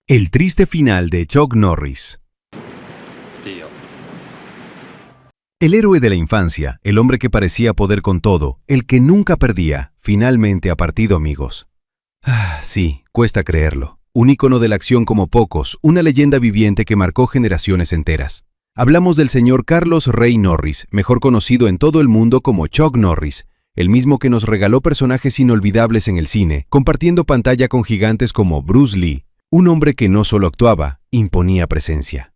El triste final de Chuck Norris. Deal. El héroe de la infancia, el hombre que parecía poder con todo, el que nunca perdía, finalmente ha partido, amigos. Sí, cuesta creerlo. Un ícono de la acción como pocos, una leyenda viviente que marcó generaciones enteras. Hablamos del señor Carlos Ray Norris, mejor conocido en todo el mundo como Chuck Norris, el mismo que nos regaló personajes inolvidables en el cine, compartiendo pantalla con gigantes como Bruce Lee, un hombre que no solo actuaba, imponía presencia.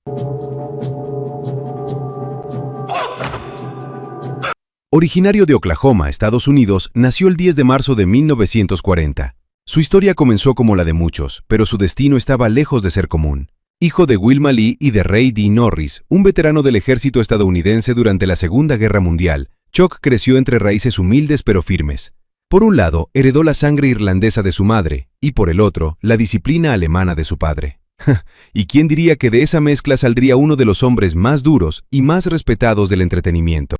Originario de Oklahoma, Estados Unidos, nació el 10 de marzo de 1940. Su historia comenzó como la de muchos, pero su destino estaba lejos de ser común. Hijo de Wilma Lee y de Ray D. Norris, un veterano del ejército estadounidense durante la Segunda Guerra Mundial, Chuck creció entre raíces humildes pero firmes. Por un lado, heredó la sangre irlandesa de su madre, y por el otro, la disciplina alemana de su padre. ¿Y quién diría que de esa mezcla saldría uno de los hombres más duros y más respetados del entretenimiento?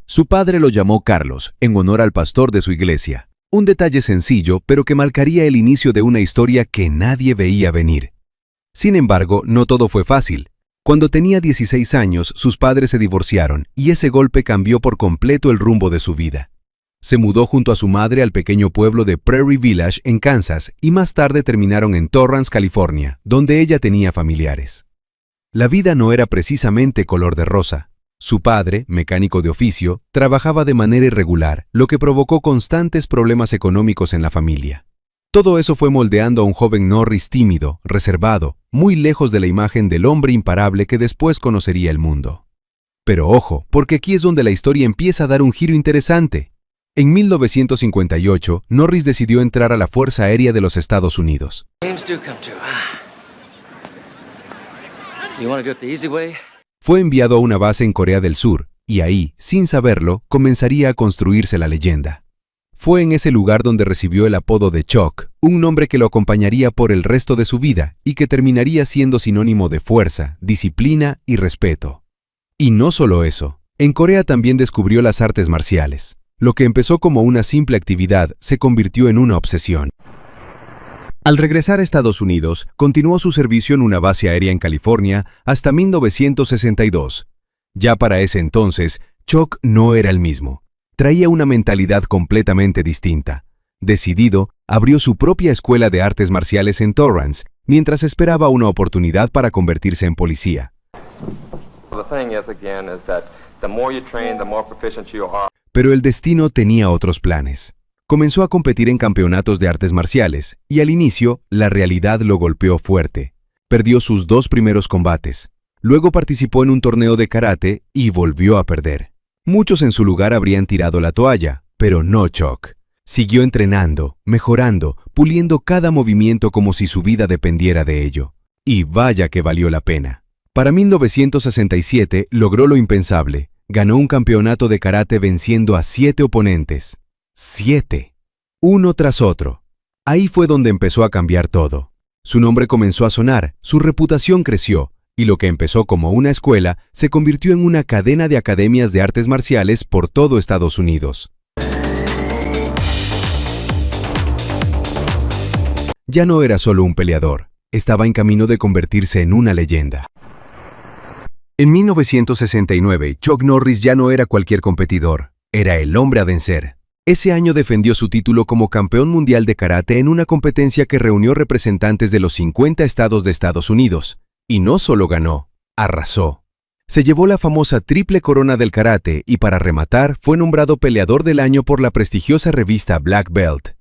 Su padre lo llamó Carlos, en honor al pastor de su iglesia. Un detalle sencillo, pero que marcaría el inicio de una historia que nadie veía venir. Sin embargo, no todo fue fácil. Cuando tenía 16 años, sus padres se divorciaron, y ese golpe cambió por completo el rumbo de su vida. Se mudó junto a su madre al pequeño pueblo de Prairie Village, en Kansas, y más tarde terminaron en Torrance, California, donde ella tenía familiares. La vida no era precisamente color de rosa. Su padre, mecánico de oficio, trabajaba de manera irregular, lo que provocó constantes problemas económicos en la familia. Todo eso fue moldeando a un joven Norris tímido, reservado, muy lejos de la imagen del hombre imparable que después conocería el mundo. Pero ojo, porque aquí es donde la historia empieza a dar un giro interesante. En 1958, Norris decidió entrar a la Fuerza Aérea de los Estados Unidos. Fue enviado a una base en Corea del Sur, y ahí, sin saberlo, comenzaría a construirse la leyenda. Fue en ese lugar donde recibió el apodo de Chuck, un nombre que lo acompañaría por el resto de su vida y que terminaría siendo sinónimo de fuerza, disciplina y respeto. Y no solo eso, en Corea también descubrió las artes marciales. Lo que empezó como una simple actividad se convirtió en una obsesión. Al regresar a Estados Unidos, continuó su servicio en una base aérea en California hasta 1962. Ya para ese entonces, Chuck no era el mismo. Traía una mentalidad completamente distinta. Decidido, abrió su propia escuela de artes marciales en Torrance, mientras esperaba una oportunidad para convertirse en policía. Pero el destino tenía otros planes. Comenzó a competir en campeonatos de artes marciales, y al inicio, la realidad lo golpeó fuerte. Perdió sus 2 primeros combates. Luego participó en un torneo de karate y volvió a perder. Muchos en su lugar habrían tirado la toalla, pero no Chuck. Siguió entrenando, mejorando, puliendo cada movimiento como si su vida dependiera de ello. Y vaya que valió la pena. Para 1967 logró lo impensable. Ganó un campeonato de karate venciendo a 7 oponentes. 7. Uno tras otro. Ahí fue donde empezó a cambiar todo. Su nombre comenzó a sonar, su reputación creció, y lo que empezó como una escuela se convirtió en una cadena de academias de artes marciales por todo Estados Unidos. Ya no era solo un peleador, estaba en camino de convertirse en una leyenda. En 1969, Chuck Norris ya no era cualquier competidor, era el hombre a vencer. Ese año defendió su título como campeón mundial de karate en una competencia que reunió representantes de los 50 estados de Estados Unidos. Y no solo ganó, arrasó. Se llevó la famosa triple corona del karate y para rematar fue nombrado peleador del año por la prestigiosa revista Black Belt.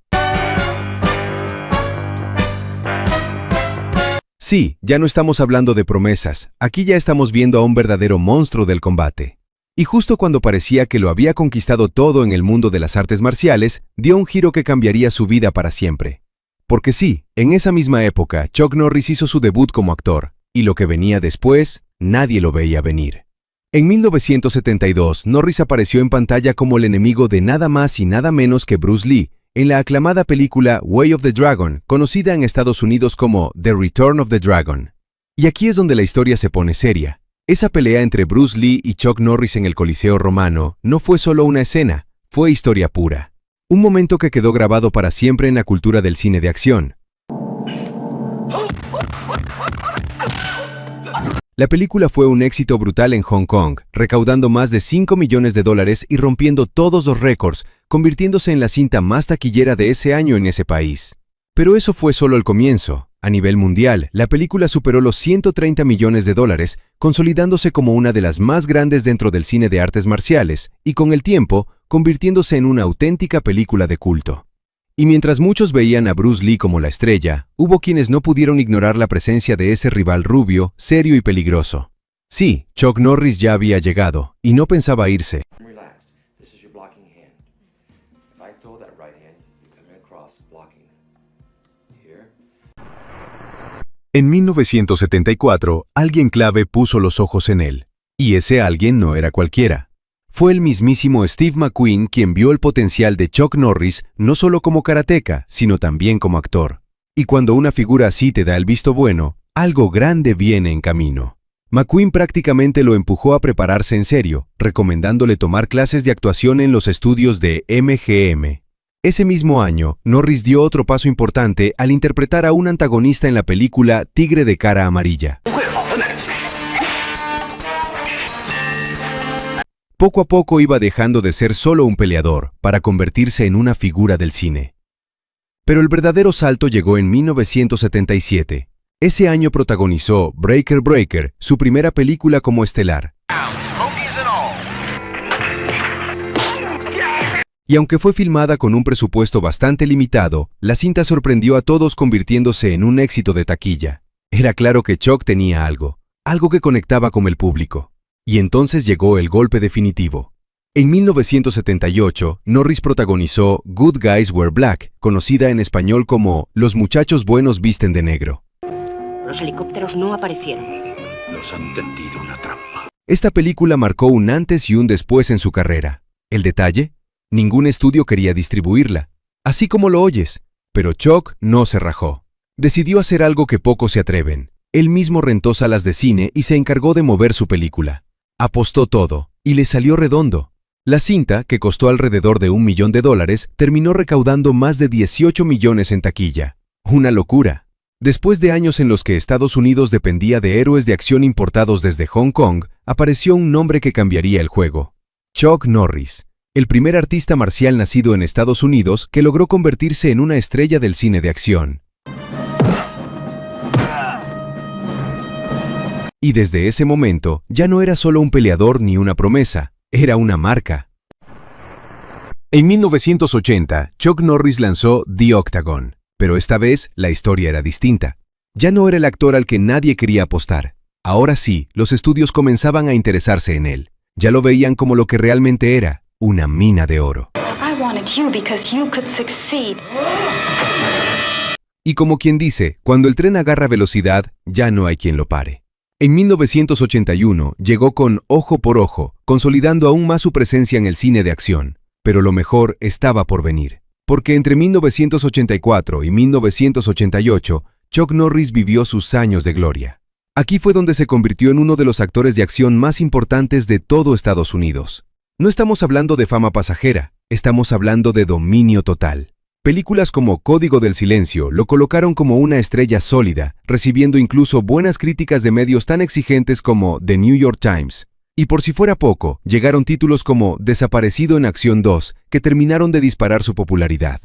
Sí, ya no estamos hablando de promesas, aquí ya estamos viendo a un verdadero monstruo del combate. Y justo cuando parecía que lo había conquistado todo en el mundo de las artes marciales, dio un giro que cambiaría su vida para siempre. Porque sí, en esa misma época, Chuck Norris hizo su debut como actor, y lo que venía después, nadie lo veía venir. En 1972, Norris apareció en pantalla como el enemigo de nada más y nada menos que Bruce Lee, en la aclamada película Way of the Dragon, conocida en Estados Unidos como The Return of the Dragon. Y aquí es donde la historia se pone seria. Esa pelea entre Bruce Lee y Chuck Norris en el Coliseo Romano no fue solo una escena, fue historia pura. Un momento que quedó grabado para siempre en la cultura del cine de acción. La película fue un éxito brutal en Hong Kong, recaudando más de 5 millones de dólares y rompiendo todos los récords, convirtiéndose en la cinta más taquillera de ese año en ese país. Pero eso fue solo el comienzo. A nivel mundial, la película superó los 130 millones de dólares, consolidándose como una de las más grandes dentro del cine de artes marciales y, con el tiempo, convirtiéndose en una auténtica película de culto. Y mientras muchos veían a Bruce Lee como la estrella, hubo quienes no pudieron ignorar la presencia de ese rival rubio, serio y peligroso. Sí, Chuck Norris ya había llegado, y no pensaba irse. Relax. This is your blocking hand. If I throw that right hand, you come across blocking. Here. En 1974, alguien clave puso los ojos en él. Y ese alguien no era cualquiera. Fue el mismísimo Steve McQueen quien vio el potencial de Chuck Norris no solo como karateca, sino también como actor. Y cuando una figura así te da el visto bueno, algo grande viene en camino. McQueen prácticamente lo empujó a prepararse en serio, recomendándole tomar clases de actuación en los estudios de MGM. Ese mismo año, Norris dio otro paso importante al interpretar a un antagonista en la película Tigre de cara amarilla. Poco a poco iba dejando de ser solo un peleador para convertirse en una figura del cine. Pero el verdadero salto llegó en 1977. Ese año protagonizó Breaker Breaker, su primera película como estelar. Y aunque fue filmada con un presupuesto bastante limitado, la cinta sorprendió a todos convirtiéndose en un éxito de taquilla. Era claro que Chuck tenía algo que conectaba con el público. Y entonces llegó el golpe definitivo. En 1978, Norris protagonizó Good Guys Wear Black, conocida en español como Los muchachos buenos visten de negro. Los helicópteros no aparecieron. Nos han tendido una trampa. Esta película marcó un antes y un después en su carrera. ¿El detalle? Ningún estudio quería distribuirla, así como lo oyes, pero Chuck no se rajó. Decidió hacer algo que pocos se atreven. Él mismo rentó salas de cine y se encargó de mover su película. Apostó todo, y le salió redondo. La cinta, que costó alrededor de $1 millón, terminó recaudando más de 18 millones en taquilla. Una locura. Después de años en los que Estados Unidos dependía de héroes de acción importados desde Hong Kong, apareció un nombre que cambiaría el juego. Chuck Norris, el primer artista marcial nacido en Estados Unidos que logró convertirse en una estrella del cine de acción. Y desde ese momento, ya no era solo un peleador ni una promesa, era una marca. En 1980, Chuck Norris lanzó The Octagon, pero esta vez la historia era distinta. Ya no era el actor al que nadie quería apostar. Ahora sí, los estudios comenzaban a interesarse en él. Ya lo veían como lo que realmente era, una mina de oro. Y como quien dice, cuando el tren agarra velocidad, ya no hay quien lo pare. En 1981 llegó con Ojo por Ojo, consolidando aún más su presencia en el cine de acción. Pero lo mejor estaba por venir, porque entre 1984 y 1988, Chuck Norris vivió sus años de gloria. Aquí fue donde se convirtió en uno de los actores de acción más importantes de todo Estados Unidos. No estamos hablando de fama pasajera, estamos hablando de dominio total. Películas como Código del Silencio lo colocaron como una estrella sólida, recibiendo incluso buenas críticas de medios tan exigentes como The New York Times. Y por si fuera poco, llegaron títulos como Desaparecido en Acción 2, que terminaron de disparar su popularidad.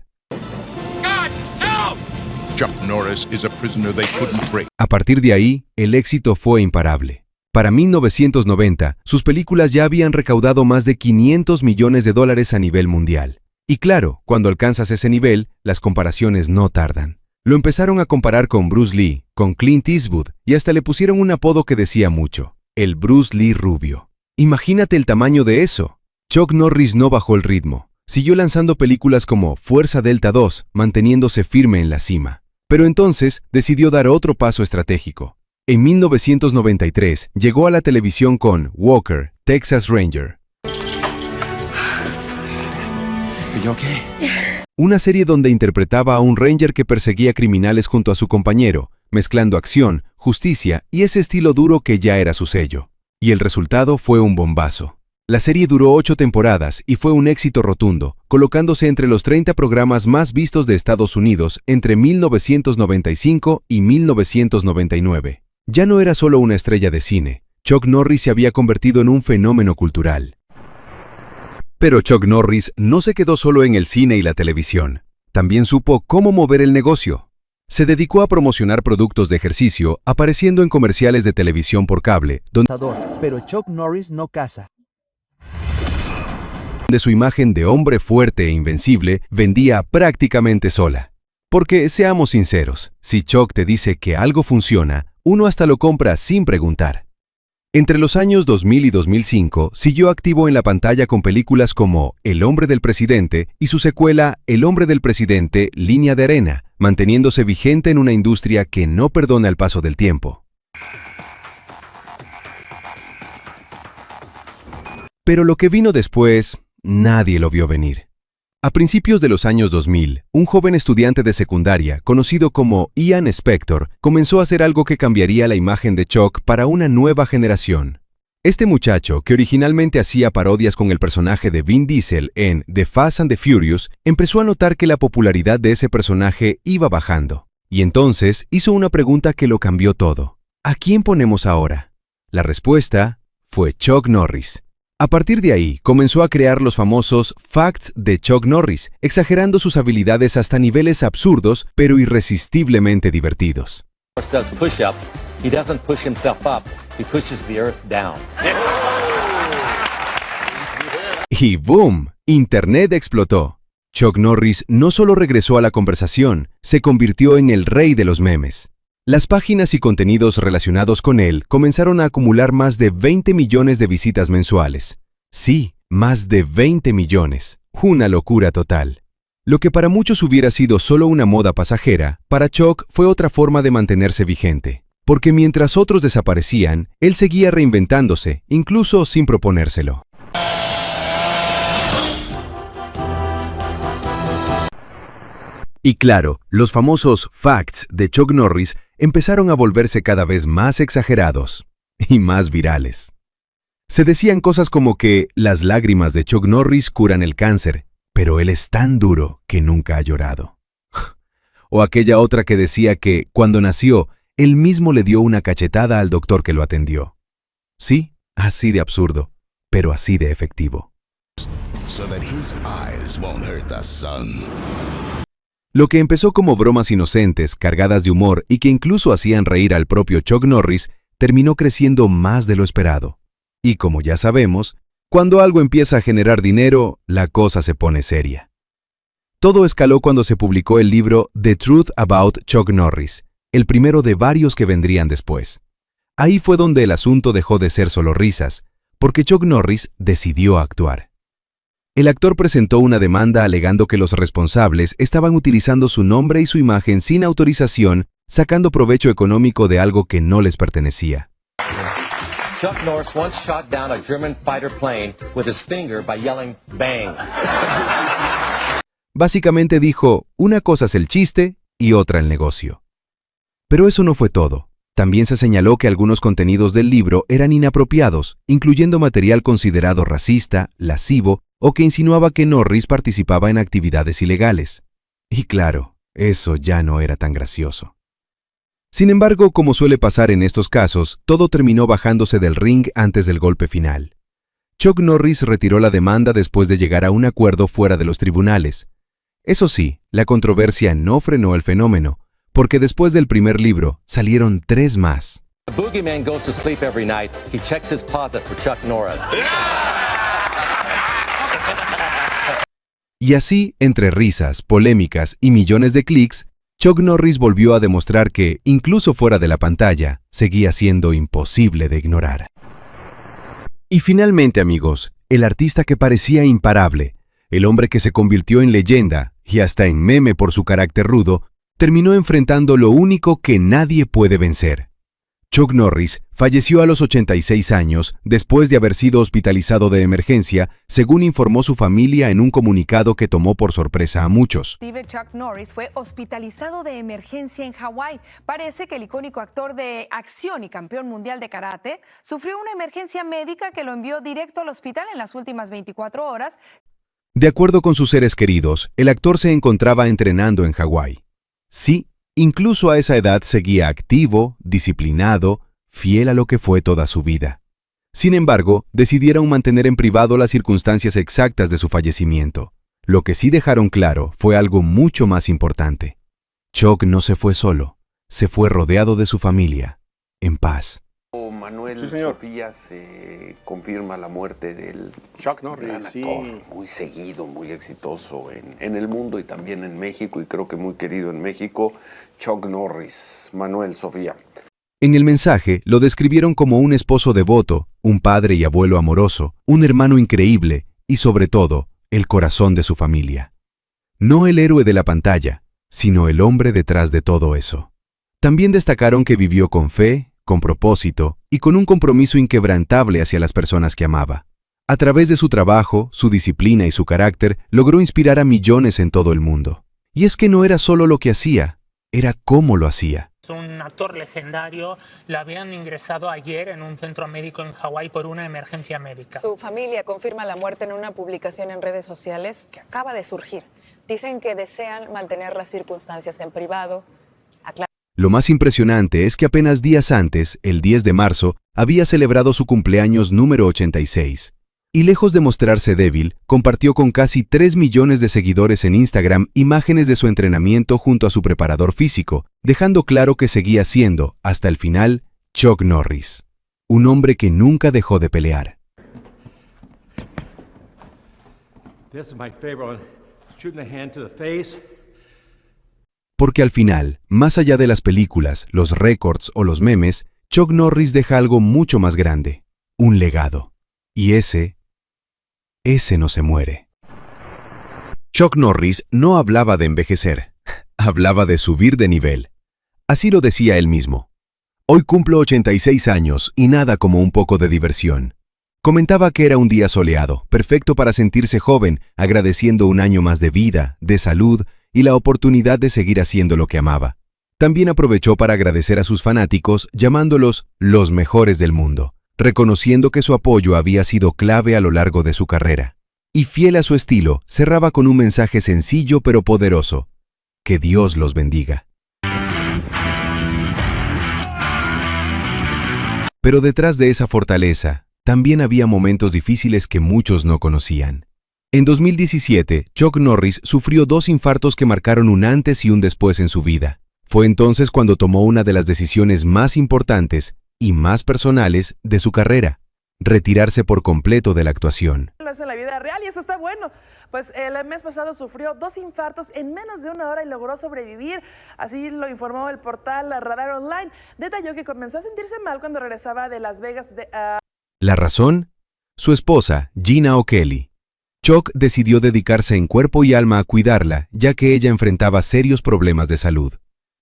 Chuck Norris is a prisoner they couldn't break. A partir de ahí, el éxito fue imparable. Para 1990, sus películas ya habían recaudado más de $500 millones a nivel mundial. Y claro, cuando alcanzas ese nivel, las comparaciones no tardan. Lo empezaron a comparar con Bruce Lee, con Clint Eastwood, y hasta le pusieron un apodo que decía mucho, el Bruce Lee rubio. Imagínate el tamaño de eso. Chuck Norris no bajó el ritmo. Siguió lanzando películas como Fuerza Delta 2, manteniéndose firme en la cima. Pero entonces decidió dar otro paso estratégico. En 1993 llegó a la televisión con Walker, Texas Ranger. Una serie donde interpretaba a un ranger que perseguía criminales junto a su compañero, mezclando acción, justicia y ese estilo duro que ya era su sello. Y el resultado fue un bombazo. La serie duró 8 temporadas y fue un éxito rotundo, colocándose entre los 30 programas más vistos de Estados Unidos entre 1995 y 1999. Ya no era solo una estrella de cine, Chuck Norris se había convertido en un fenómeno cultural. Pero Chuck Norris no se quedó solo en el cine y la televisión. También supo cómo mover el negocio. Se dedicó a promocionar productos de ejercicio, apareciendo en comerciales de televisión por cable, Pero Chuck Norris no caza. donde su imagen de hombre fuerte e invencible vendía prácticamente sola. Porque, seamos sinceros, si Chuck te dice que algo funciona, uno hasta lo compra sin preguntar. Entre los años 2000 y 2005, siguió activo en la pantalla con películas como El hombre del presidente y su secuela El hombre del presidente, Línea de arena, manteniéndose vigente en una industria que no perdona el paso del tiempo. Pero lo que vino después, nadie lo vio venir. A principios de los años 2000, un joven estudiante de secundaria, conocido como Ian Spector, comenzó a hacer algo que cambiaría la imagen de Chuck para una nueva generación. Este muchacho, que originalmente hacía parodias con el personaje de Vin Diesel en The Fast and the Furious, empezó a notar que la popularidad de ese personaje iba bajando. Y entonces hizo una pregunta que lo cambió todo. ¿A quién ponemos ahora? La respuesta fue Chuck Norris. A partir de ahí, comenzó a crear los famosos Facts de Chuck Norris, exagerando sus habilidades hasta niveles absurdos, pero irresistiblemente divertidos. Does push-ups. He doesn't push himself up. He pushes the earth down. Y ¡boom! Internet explotó. Chuck Norris no solo regresó a la conversación, se convirtió en el rey de los memes. Las páginas y contenidos relacionados con él comenzaron a acumular más de 20 millones de visitas mensuales. Sí, más de 20 millones. Una locura total. Lo que para muchos hubiera sido solo una moda pasajera, para Chuck fue otra forma de mantenerse vigente. Porque mientras otros desaparecían, él seguía reinventándose, incluso sin proponérselo. Y claro, los famosos facts de Chuck Norris empezaron a volverse cada vez más exagerados y más virales. Se decían cosas como que las lágrimas de Chuck Norris curan el cáncer, pero él es tan duro que nunca ha llorado. O aquella otra que decía que, cuando nació, él mismo le dio una cachetada al doctor que lo atendió. Sí, así de absurdo, pero así de efectivo. So that his eyes won't hurt the sun. Lo que empezó como bromas inocentes, cargadas de humor y que incluso hacían reír al propio Chuck Norris, terminó creciendo más de lo esperado. Y como ya sabemos, cuando algo empieza a generar dinero, la cosa se pone seria. Todo escaló cuando se publicó el libro The Truth About Chuck Norris, el primero de varios que vendrían después. Ahí fue donde el asunto dejó de ser solo risas, porque Chuck Norris decidió actuar. El actor presentó una demanda alegando que los responsables estaban utilizando su nombre y su imagen sin autorización, sacando provecho económico de algo que no les pertenecía. Chuck Norris once shot down a German fighter plane with his finger by yelling "bang". Básicamente dijo, una cosa es el chiste y otra el negocio. Pero eso no fue todo. También se señaló que algunos contenidos del libro eran inapropiados, incluyendo material considerado racista, lascivo o que insinuaba que Norris participaba en actividades ilegales. Y claro, eso ya no era tan gracioso. Sin embargo, como suele pasar en estos casos, todo terminó bajándose del ring antes del golpe final. Chuck Norris retiró la demanda después de llegar a un acuerdo fuera de los tribunales. Eso sí, la controversia no frenó el fenómeno, porque después del primer libro salieron 3 más. The boogeyman goes to sleep every night. He checks his closet for Chuck Norris. Y así, entre risas, polémicas y millones de clics, Chuck Norris volvió a demostrar que, incluso fuera de la pantalla, seguía siendo imposible de ignorar. Y finalmente, amigos, el artista que parecía imparable, el hombre que se convirtió en leyenda y hasta en meme por su carácter rudo, terminó enfrentando lo único que nadie puede vencer. Chuck Norris falleció a los 86 años después de haber sido hospitalizado de emergencia, según informó su familia en un comunicado que tomó por sorpresa a muchos. Chuck Norris fue hospitalizado de emergencia en Hawái. Parece que el icónico actor de acción y campeón mundial de karate sufrió una emergencia médica que lo envió directo al hospital en las últimas 24 horas. De acuerdo con sus seres queridos, el actor se encontraba entrenando en Hawái. Sí, incluso a esa edad seguía activo, disciplinado, fiel a lo que fue toda su vida. Sin embargo, decidieron mantener en privado las circunstancias exactas de su fallecimiento. Lo que sí dejaron claro fue algo mucho más importante. Chuck no se fue solo, se fue rodeado de su familia, en paz. Manuel, Sofía, se confirma la muerte del Chuck Norris, gran actor, muy seguido, muy exitoso en el mundo y también en México, y creo que muy querido en México, Chuck Norris. Manuel, Sofía. En el mensaje lo describieron como un esposo devoto, un padre y abuelo amoroso, un hermano increíble y, sobre todo, el corazón de su familia. No el héroe de la pantalla, sino el hombre detrás de todo eso. También destacaron que vivió con fe, con propósito y con un compromiso inquebrantable hacia las personas que amaba. A través de su trabajo, su disciplina y su carácter, logró inspirar a millones en todo el mundo. Y es que no era solo lo que hacía, era cómo lo hacía. Un actor legendario, lo habían ingresado ayer en un centro médico en Hawái por una emergencia médica. Su familia confirma la muerte en una publicación en redes sociales que acaba de surgir. Dicen que desean mantener las circunstancias en privado. Lo más impresionante es que apenas días antes, el 10 de marzo, había celebrado su cumpleaños número 86. Y lejos de mostrarse débil, compartió con casi 3 millones de seguidores en Instagram imágenes de su entrenamiento junto a su preparador físico, dejando claro que seguía siendo, hasta el final, Chuck Norris. Un hombre que nunca dejó de pelear. This is my favorite one. Shooting a hand to the face. Porque al final, más allá de las películas, los récords o los memes, Chuck Norris deja algo mucho más grande, un legado. Y ese no se muere. Chuck Norris no hablaba de envejecer, hablaba de subir de nivel. Así lo decía él mismo. Hoy cumplo 86 años y nada como un poco de diversión. Comentaba que era un día soleado, perfecto para sentirse joven, agradeciendo un año más de vida, de salud y la oportunidad de seguir haciendo lo que amaba. También aprovechó para agradecer a sus fanáticos, llamándolos los mejores del mundo, reconociendo que su apoyo había sido clave a lo largo de su carrera. Y fiel a su estilo, cerraba con un mensaje sencillo pero poderoso: que Dios los bendiga. Pero detrás de esa fortaleza, también había momentos difíciles que muchos no conocían. En 2017, Chuck Norris sufrió 2 infartos que marcaron un antes y un después en su vida. Fue entonces cuando tomó una de las decisiones más importantes y más personales de su carrera: retirarse por completo de la actuación. Lo hace en la vida real y eso está bueno. Pues el mes pasado sufrió 2 infartos en menos de 1 hora y logró sobrevivir. Así lo informó el portal Radar Online. Detalló que comenzó a sentirse mal cuando regresaba de Las Vegas. ¿La razón? Su esposa, Gina O'Kelly. Chuck decidió dedicarse en cuerpo y alma a cuidarla, ya que ella enfrentaba serios problemas de salud.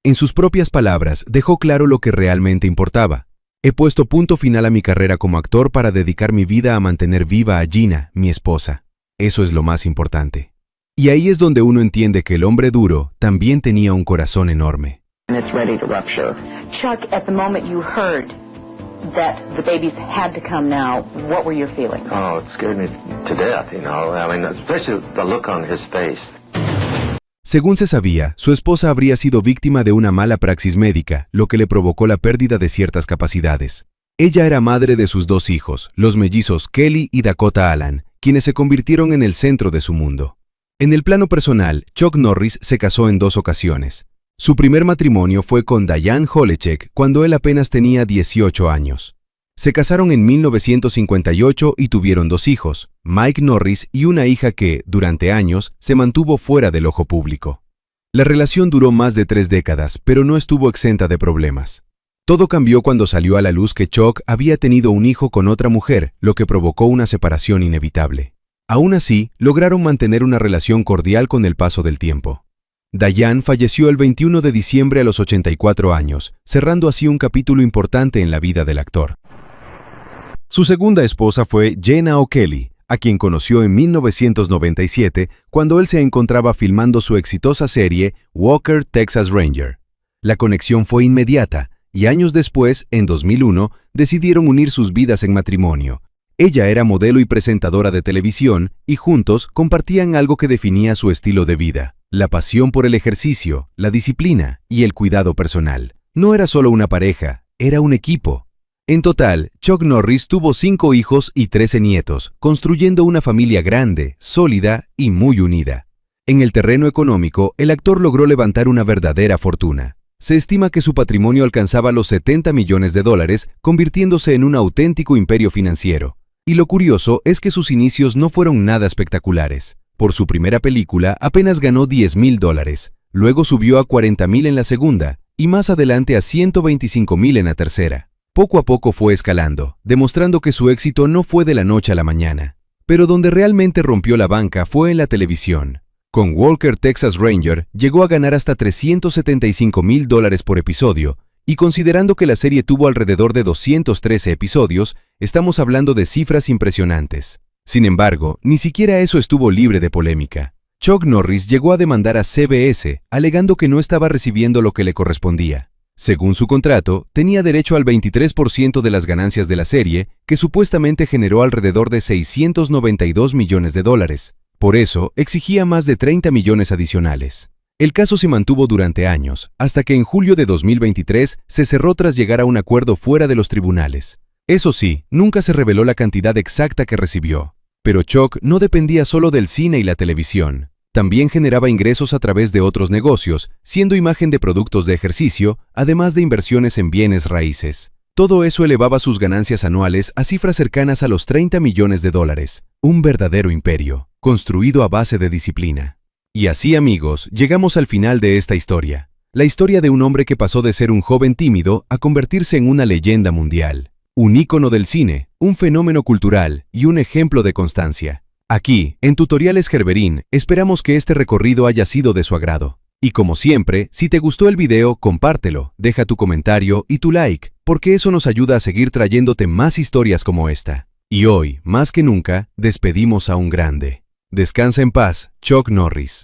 En sus propias palabras, dejó claro lo que realmente importaba. He puesto punto final a mi carrera como actor para dedicar mi vida a mantener viva a Gina, mi esposa. Eso es lo más importante. Y ahí es donde uno entiende que el hombre duro también tenía un corazón enorme. Chuck, at the moment you heard that the babies had to come now, what were your feelings? Oh, it scared me to death, you know. I mean, especially the look on his face. Según se sabía, su esposa habría sido víctima de una mala praxis médica, lo que le provocó la pérdida de ciertas capacidades. Ella era madre de sus 2 hijos, los mellizos Kelly y Dakota Allan, quienes se convirtieron en el centro de su mundo. En el plano personal, Chuck Norris se casó en 2 ocasiones. Su primer matrimonio fue con Diane Holeček cuando él apenas tenía 18 años. Se casaron en 1958 y tuvieron 2 hijos, Mike Norris y una hija que, durante años, se mantuvo fuera del ojo público. La relación duró más de 3 décadas, pero no estuvo exenta de problemas. Todo cambió cuando salió a la luz que Chuck había tenido un hijo con otra mujer, lo que provocó una separación inevitable. Aún así, lograron mantener una relación cordial con el paso del tiempo. Diane falleció el 21 de diciembre a los 84 años, cerrando así un capítulo importante en la vida del actor. Su segunda esposa fue Jenna O'Kelly, a quien conoció en 1997 cuando él se encontraba filmando su exitosa serie Walker, Texas Ranger. La conexión fue inmediata y años después, en 2001, decidieron unir sus vidas en matrimonio. Ella era modelo y presentadora de televisión y juntos compartían algo que definía su estilo de vida: la pasión por el ejercicio, la disciplina y el cuidado personal. No era solo una pareja, era un equipo. En total, Chuck Norris tuvo 5 hijos y 13 nietos, construyendo una familia grande, sólida y muy unida. En el terreno económico, el actor logró levantar una verdadera fortuna. Se estima que su patrimonio alcanzaba los $70 millones, convirtiéndose en un auténtico imperio financiero. Y lo curioso es que sus inicios no fueron nada espectaculares. Por su primera película apenas ganó $10,000, luego subió a $40,000 en la segunda y más adelante a $125,000 en la tercera. Poco a poco fue escalando, demostrando que su éxito no fue de la noche a la mañana. Pero donde realmente rompió la banca fue en la televisión. Con Walker, Texas Ranger, llegó a ganar hasta $375,000 por episodio, y considerando que la serie tuvo alrededor de 213 episodios, estamos hablando de cifras impresionantes. Sin embargo, ni siquiera eso estuvo libre de polémica. Chuck Norris llegó a demandar a CBS, alegando que no estaba recibiendo lo que le correspondía. Según su contrato, tenía derecho al 23% de las ganancias de la serie, que supuestamente generó alrededor de $692 millones. Por eso, exigía más de 30 millones adicionales. El caso se mantuvo durante años, hasta que en julio de 2023 se cerró tras llegar a un acuerdo fuera de los tribunales. Eso sí, nunca se reveló la cantidad exacta que recibió. Pero Chuck no dependía solo del cine y la televisión. También generaba ingresos a través de otros negocios, siendo imagen de productos de ejercicio, además de inversiones en bienes raíces. Todo eso elevaba sus ganancias anuales a cifras cercanas a los $30 millones. Un verdadero imperio, construido a base de disciplina. Y así, amigos, llegamos al final de esta historia. La historia de un hombre que pasó de ser un joven tímido a convertirse en una leyenda mundial. Un ícono del cine, un fenómeno cultural y un ejemplo de constancia. Aquí, en Tutoriales Gerberín, esperamos que este recorrido haya sido de su agrado. Y como siempre, si te gustó el video, compártelo, deja tu comentario y tu like, porque eso nos ayuda a seguir trayéndote más historias como esta. Y hoy, más que nunca, despedimos a un grande. Descansa en paz, Chuck Norris.